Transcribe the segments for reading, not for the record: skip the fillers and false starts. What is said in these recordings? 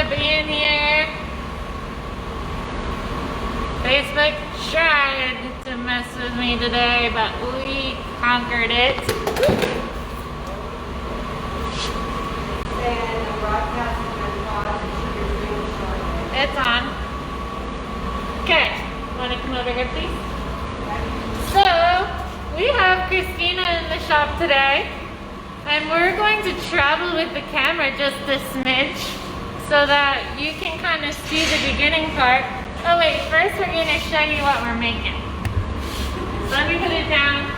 being here. Facebook tried to mess with me today, but we conquered it. It's on. Okay, want to come over here, please? So, we have Kristina in the shop today, and we're going to travel with the camera just a smidge so that you can kind of see the beginning part. Oh wait, first we're going to show you what we're making. So let me put it down.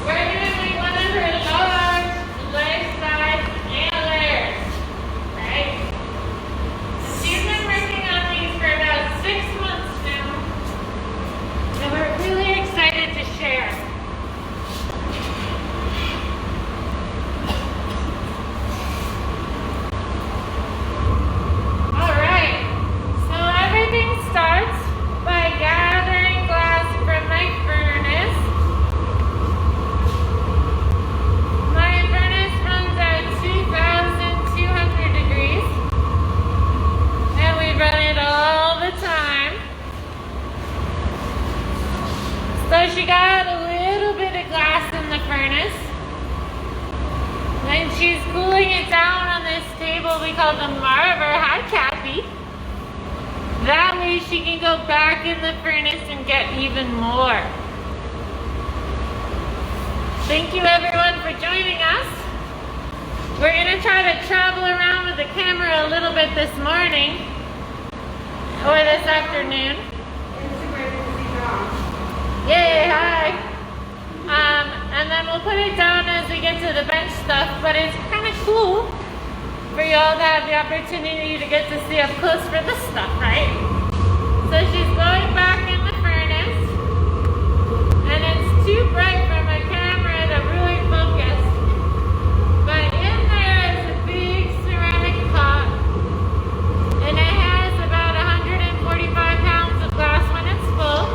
We're going to make one of her large, life-size antlers, right? She's been working on these for about 6 months now, and we're really excited to share. Starts by gathering glass from my furnace. My furnace runs at 2,200 degrees, and we run it all the time. So she got a little bit of glass in the furnace. Then she's cooling it down on this table we call the Marver Hot Cappy. That way she can go back in the furnace and get even more. Thank you everyone for joining us. We're going to try to travel around with the camera a little bit this morning or this afternoon. Yay, hi. And then we'll put it down as we get to the bench stuff, but it's kind of cool for y'all to have the opportunity to get to see up close for this stuff, right? So she's going back in the furnace, and it's too bright for my camera to really focus. But in there is a big ceramic pot, and it has about 145 pounds of glass when it's full.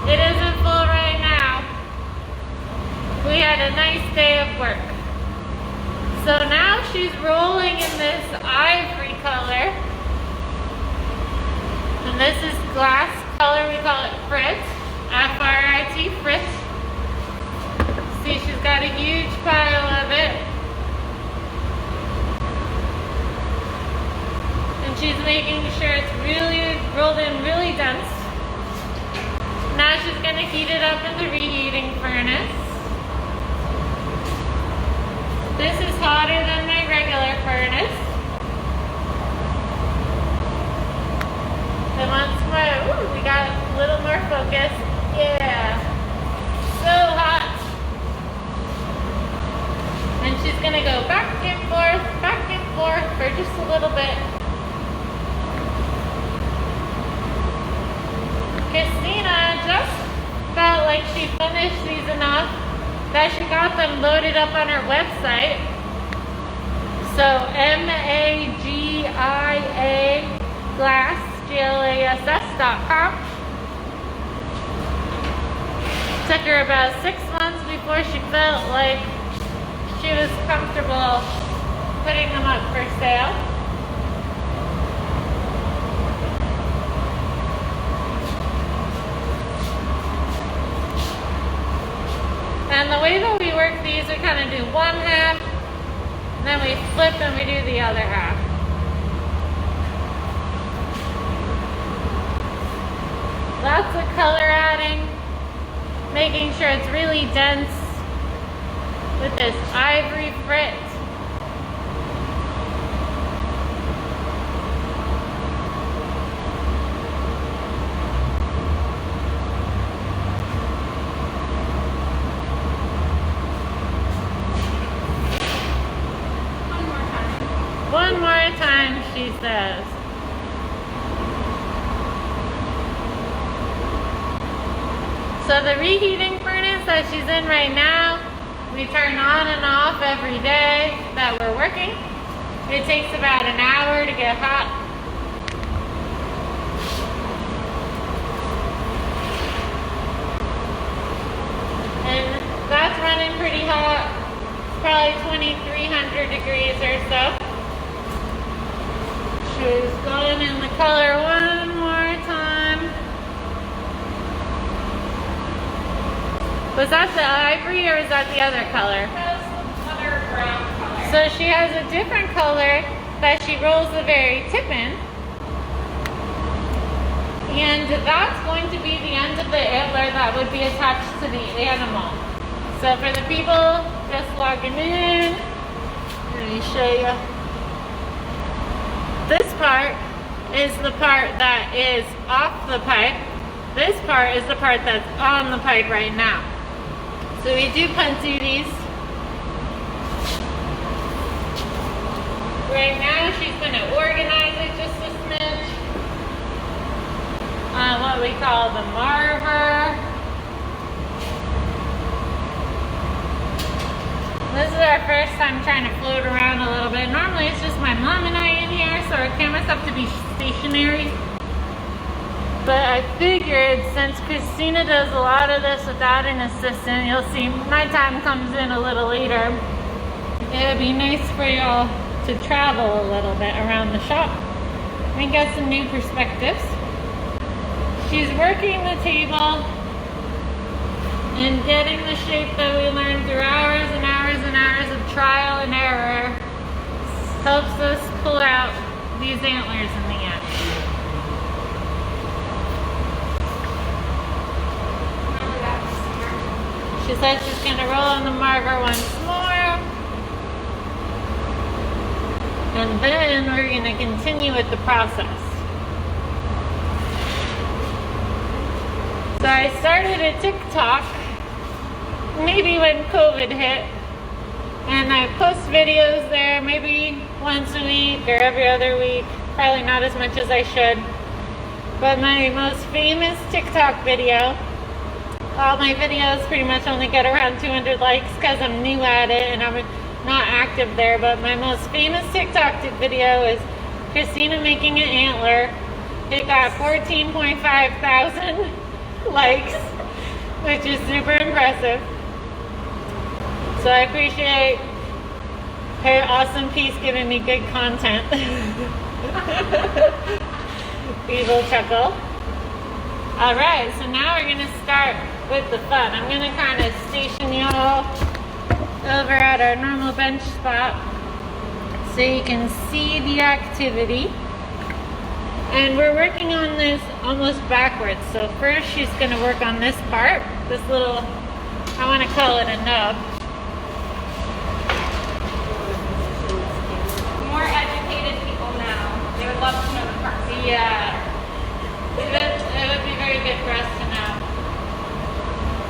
It isn't full right now. We had a nice day of work. So now she's rolling in this ivory color. And this is glass color, we call it Frit. F-R-I-T, Frit. See, she's got a huge pile of it. And she's making sure it's really rolled in really dense. Now she's gonna heat it up in the reheating furnace. This is hotter than my regular furnace. And once more, ooh, we got a little more focus. Yeah, so hot. And she's gonna go back and forth for just a little bit. Kristina just felt like she finished these enough that she got them loaded up on her website. So MAGIA Glass, GLASS.com. Took her about 6 months before she felt like she was comfortable putting them up for sale. And the way that we work these, we kind of do one half, and then we flip and we do the other half. Lots of color adding, making sure it's really dense with this ivory Frit. One more time, she says. So the reheating furnace that she's in right now, we turn on and off every day that we're working. It takes about an hour to get hot. And that's running pretty hot. It's probably 2,300 100 degrees or so. She's going in the color one more time. Was that the ivory or is that the other color? That's another brown color. So she has a different color that she rolls the very tip in. And that's going to be the end of the antler that would be attached to the animal. So for the people just logging in, let me show you. This part is the part that is off the pipe. This part is the part that's on the pipe right now. So we do punt duties. Right now she's going to organize it just a smidge on what we call the marver. This is our first time trying to float around a little bit. Normally it's just my mom and I in here, so our cameras have to be stationary. But I figured since Kristina does a lot of this without an assistant, you'll see my time comes in a little later. It would be nice for y'all to travel a little bit around the shop and get some new perspectives. She's working the table and getting the shape that we learned through hours and hours and hours of trial and error. Helps us pull out these antlers in the end. She said she's going to roll on the marker once more. And then we're going to continue with the process. So I started a TikTok maybe when COVID hit, and I post videos there maybe once a week or every other week, probably not as much as I should. But my most famous TikTok video, all my videos pretty much only get around 200 likes because I'm new at it and I'm not active there, but my most famous TikTok video is Kristina making an antler. It got 14.5 thousand likes, which is super impressive. So I appreciate her awesome piece giving me good content. Evil chuckle. Alright, so now we're going to start with the fun. I'm going to kind of station y'all over at our normal bench spot so you can see the activity. And we're working on this almost backwards. So first she's going to work on this part, this little, I want to call it a nub. More educated people now, they would love to know the parts. Yeah, it would be very good for us to know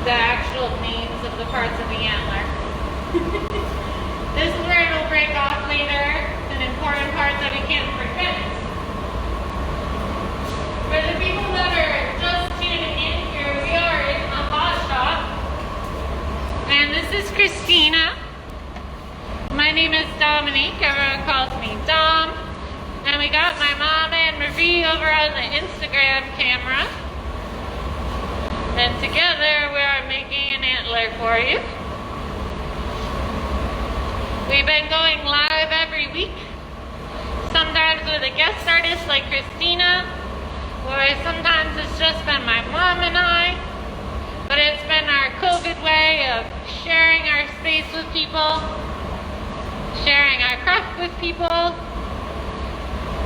the actual names of the parts of the antler. This is where it'll break off later, an important part that we can't forget. For the people that are just tuning in here, we are in a hot shop. And this is Kristina. My name is Dominique, everyone calls me Dom. And we got my mom and Marie over on the Instagram camera. And together we are making an antler for you. We've been going live every week. Sometimes with a guest artist like Kristina, or sometimes it's just been my mom and I. But it's been our COVID way of sharing our space with people, sharing our craft with people.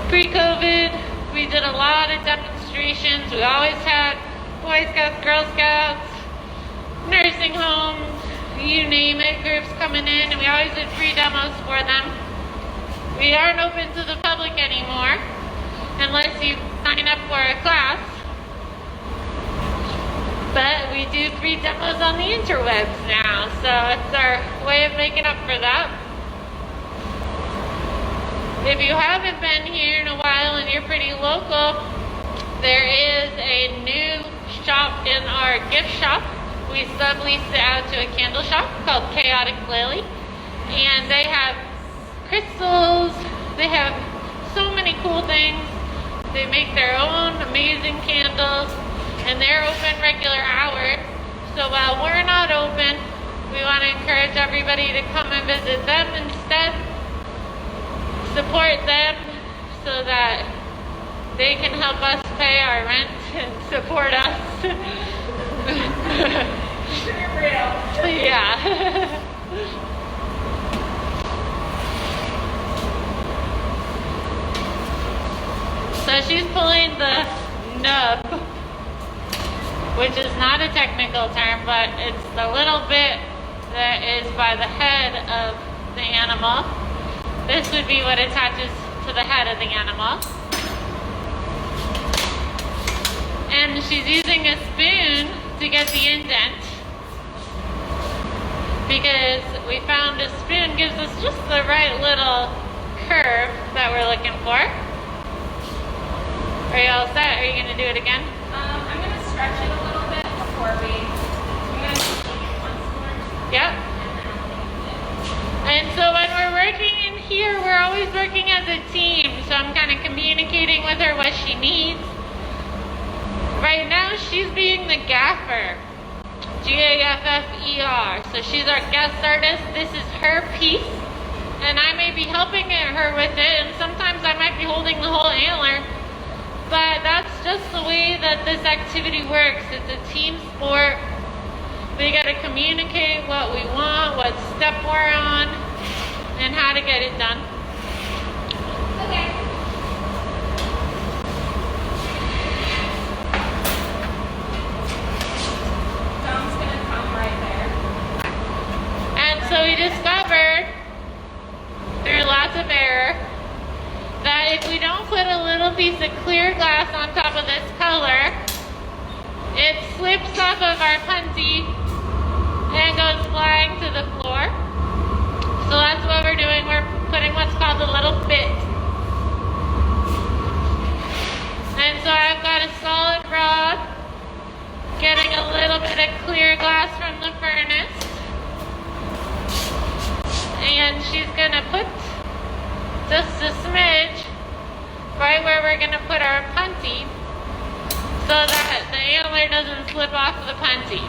Pre-COVID, we did a lot of demonstrations. We always had Boy Scouts, Girl Scouts, nursing homes, you name it, groups coming in, and we always did free demos for them. We aren't open to the public anymore unless you sign up for a class. But we do free demos on the interwebs now, so it's our way of making up for that. If you haven't been here in a while and you're pretty local, there is a new shop in our gift shop. We subleased it out to a candle shop called Chaotic Lily. And they have crystals, they have so many cool things. They make their own amazing candles, and they're open regular hours. So while we're not open, we want to encourage everybody to come and visit them instead. support them so that they can help us pay our rent and support us. Yeah. So she's pulling the nub, which is not a technical term, but it's the little bit that is by the head of the animal. This would be what attaches to the head of the animal. And she's using a spoon to get the indent, because we found a spoon gives us just the right little curve that we're looking for. Are you all set? Are you going to do it again? I'm going to stretch it a little bit before I'm going to do it once more. Yep. And so when we're working in here, we're always working as a team. So I'm kind of communicating with her what she needs. Right now, she's being the gaffer. G-A-F-F-E-R. So she's our guest artist. This is her piece. And I may be helping her with it. And sometimes I might be holding the whole antler. But that's just the way that this activity works. It's a team sport. We got to communicate what we want, what step we're on, and how to get it done. Okay. Dom's going to come right there. And so we discovered, through lots of error, that if we don't put a little piece of clear glass on top of this color, it slips off of our punty and goes flying to the floor. So that's what we're doing. We're putting what's called a little bit. And so I've got a solid rod, getting a little bit of clear glass from the furnace. And she's gonna put just a smidge right where we're going to put our punty so that the antler doesn't slip off the punty.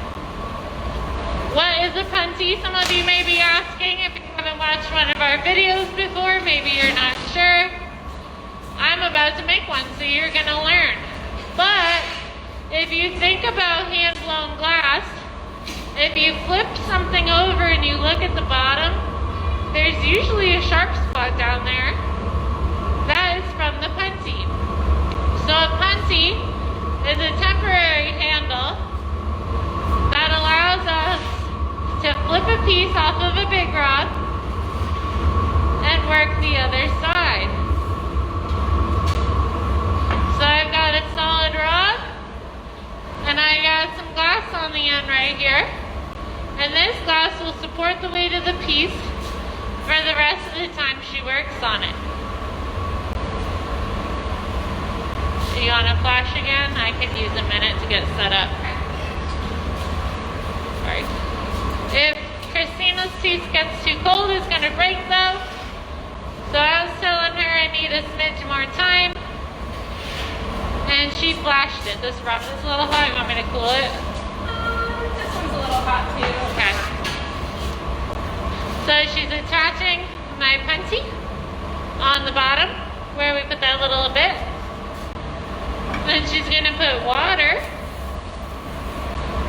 What is a punty? Some of you may be asking if you haven't watched one of our videos before. Maybe you're not sure. I'm about to make one, so you're going to learn. But if you think about hand-blown glass, if you flip something over and you look at the bottom, there's usually a sharp spot down there. That is from the punty. So a punty is a temporary handle that allows us to flip a piece off of a big rod and work the other side. So I've got a solid rod and I got some glass on the end right here. And this glass will support the weight of the piece for the rest of the time she works on it. Do you want to flash again? I could use a minute to get set up. Sorry. If Kristina's piece gets too cold, it's going to break though. So I was telling her I need a smidge more time. And she flashed it. This rough is a little hot. You want me to cool it? This one's a little hot too. Okay. So she's attaching my punty on the bottom where we put that little bit. Then she's going to put water.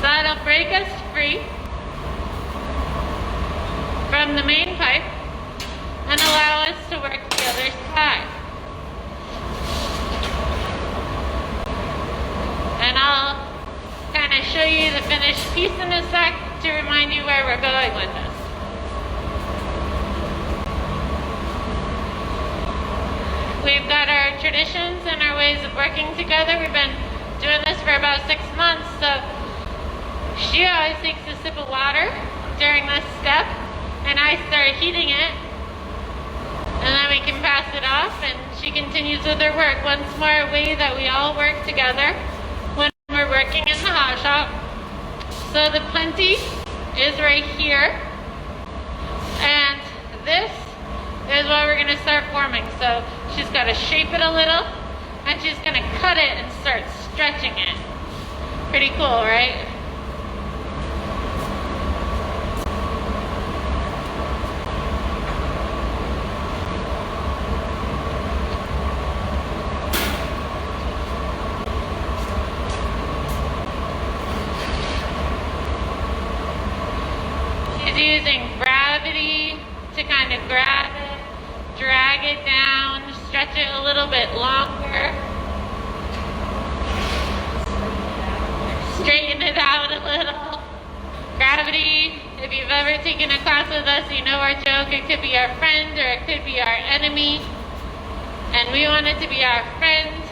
That'll break us free from the main pipe and allow us to work the other side. And I'll kind of show you the finished piece in a sec to remind you where we're going with this. We've got our traditions and our ways of working together. We've been doing this for about 6 months, so she always takes a sip of water during this step, and I start heating it, and then we can pass it off, and she continues with her work. Once more, a way that we all work together when we're working in the hot shop. So the punty is right here, and this is what we're going to start forming. So she's got to shape it a little, and she's going to cut it and start stretching it. Pretty cool, right? using gravity to kind of grab it, drag it down, stretch it a little bit longer, straighten it out a little. Gravity, if you've ever taken a class with us, you know our joke. It could be our friend or it could be our enemy. And we want it to be our friend.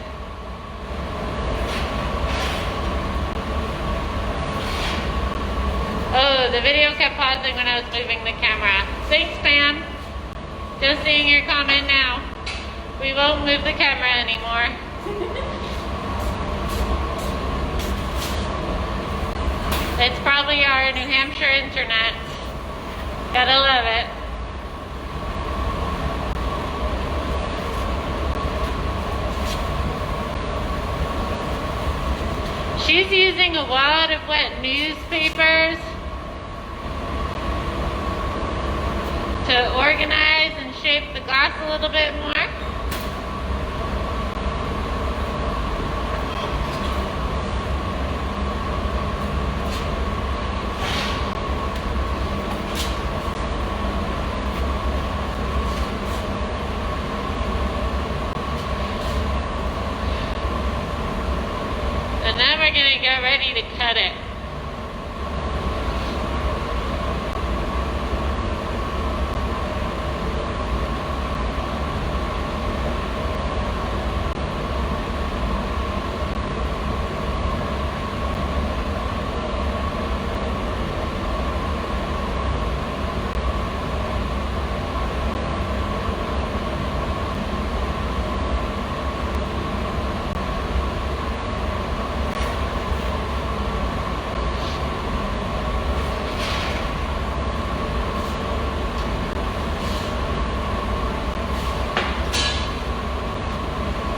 Oh, the video kept pausing when I was moving the camera. Thanks, Pam. Just seeing your comment now. We won't move the camera anymore. It's probably our New Hampshire internet. Gotta love it. She's using a wad of wet newspapers to organize and shape the glass a little bit more. And then we're going to get ready to cut it.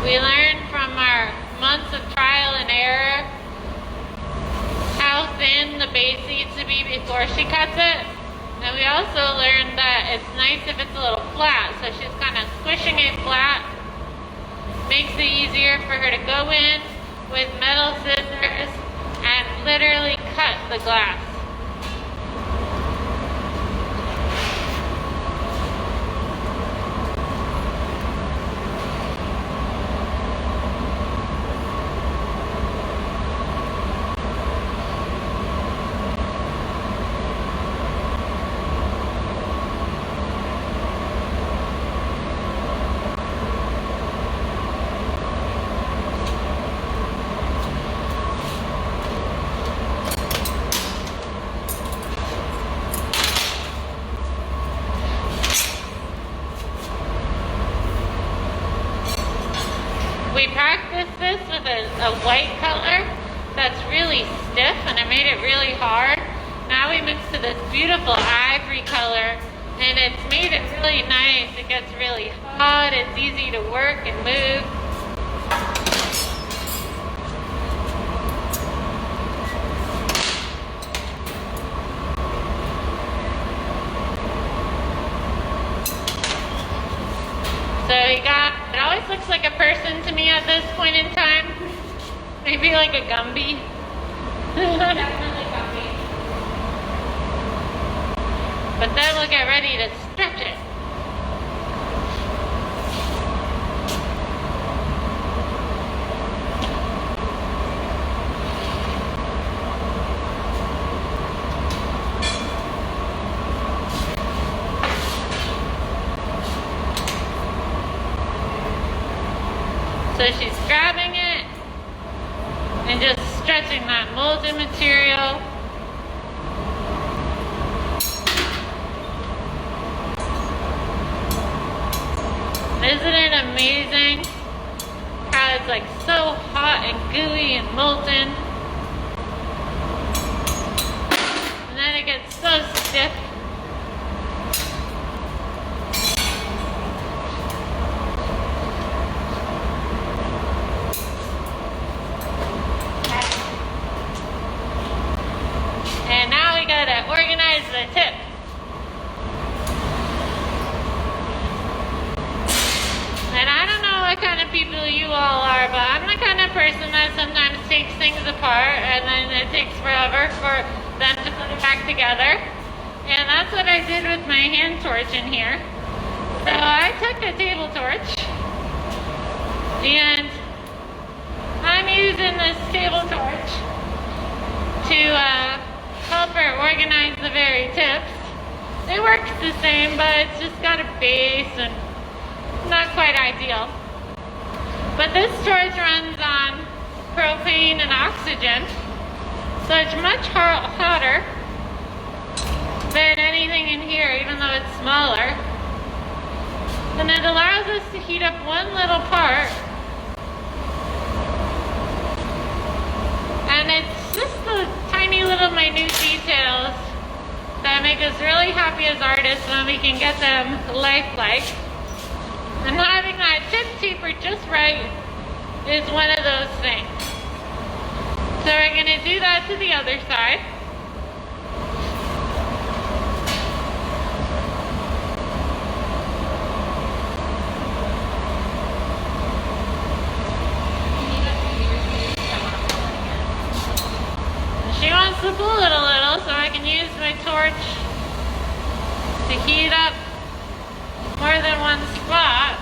We learned from our months of trial and error how thin the base needs to be before she cuts it. And we also learned that it's nice if it's a little flat. So she's kind of squishing it flat. Makes it easier for her to go in with metal scissors and literally cut the glass. We practiced this with a white color that's really stiff and it made it really hard. Now we mix to this beautiful ivory color and it's made it really nice. It gets really hot, it's easy to work and move. So you got, it always looks like a person to me at this point in time. Maybe like a Gumby. Definitely Gumby. But then we'll get ready to stretch it. So she's grabbing it and just stretching that molded material. Isn't it amazing how it's like so hot and gooey and molten? And then it gets so stiff. And now we gotta organize the tip. And I don't know what kind of people you all are, but I'm the kind of person that sometimes takes things apart and then it takes forever for them to put it back together. And that's what I did with my hand torch in here. So I took a table torch and I'm using this table torch to help her organize the very tips. It works the same, but it's just got a base and not quite ideal. But this torch runs on propane and oxygen, so it's much hotter than anything in here, even though it's smaller. And it allows us to heat up one little part. And it's just the tiny little minute details that make us really happy as artists when we can get them lifelike. And having that tip taper just right is one of those things. So we're going to do that to the other side. She wants to pull it a little, so I can use my torch to heat up more than one spot.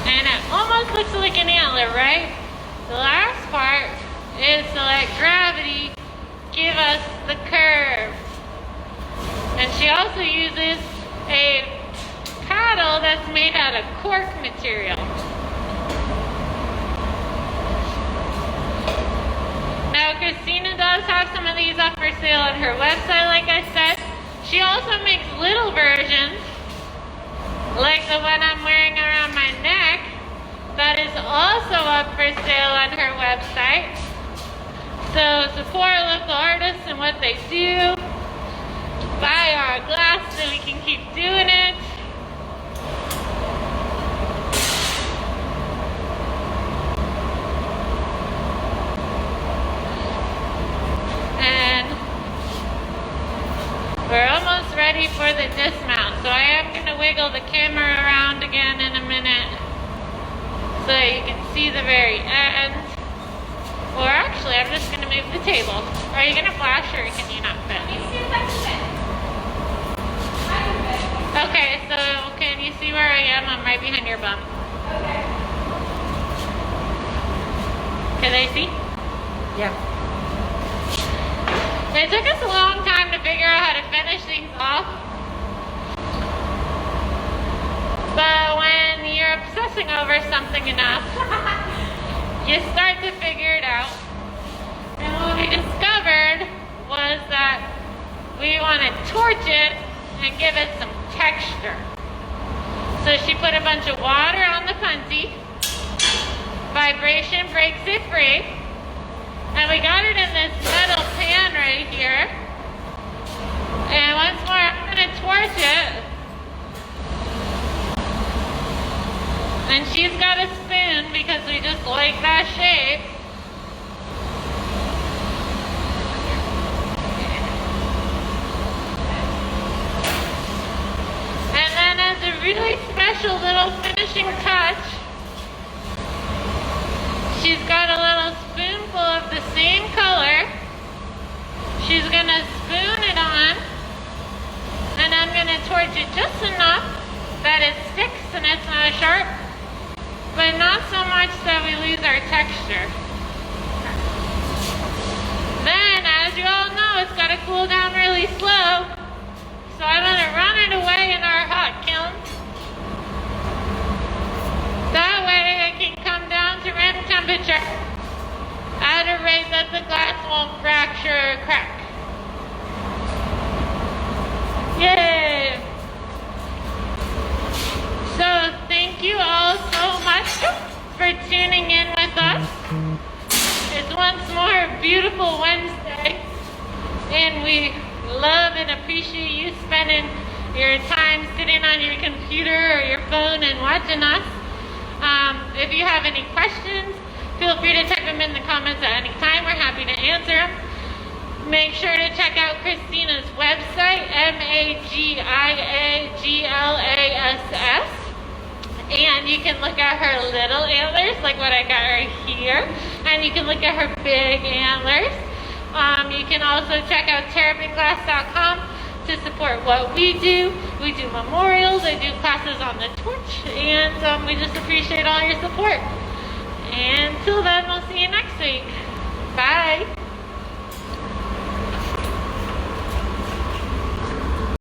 And it almost looks like an antler, right? The last part is to let gravity give us the curve. And she also uses a paddle that's made out of cork material. Now Kristina does have some of these up for sale on her website, like I said. She also makes little versions, like the one I'm wearing around my neck, that is also up for sale on her website. So support local artists and what they do. Buy our glass so we can keep doing it. And we're almost ready for the dismount. So I am going to wiggle the camera around again in a minute so that you can see the very end. Or actually, I'm just going to move the table. Are you going to flash or can you not fit? Let me see if I can fit. I can fit. Okay, so can you see where I am? I'm right behind your bum. Okay. Can they see? Yeah. It took us a long time to figure out how to finish these off. But when you're obsessing over something enough, you start to figure it out. And what we discovered was that we want to torch it and give it some texture. So she put a bunch of water on the puntee. Vibration breaks it free. And we got it in this metal pan right here. And once more, I'm going to torch it. And she's got a spoon because we just like that shape. And then as a really special little finishing touch, she's got a little spoonful of the same color. She's going to spoon it on. And I'm going to torch it just enough that it sticks and it's not sharp, but not so much that we lose our texture. Then, as you all know, it's got to cool down really slow. So I'm going to run it away in our hot kiln. That way it can come down to room temperature at a rate that the glass won't fracture or crack. Yay! So thank you all so much for tuning in with us. It's once more a beautiful Wednesday, and we love and appreciate you spending your time sitting on your computer or your phone and watching us. If you have any questions, feel free to type them in the comments at any time. We're happy to answer them. Make sure to check out Kristina's website, MagiaGlass. And you can look at her little antlers, like what I got right here. And you can look at her big antlers. You can also check out terrapinglass.com to support what we do. We do memorials, I do classes on the torch, and we just appreciate all your support. And until then, we'll see you next week. Bye.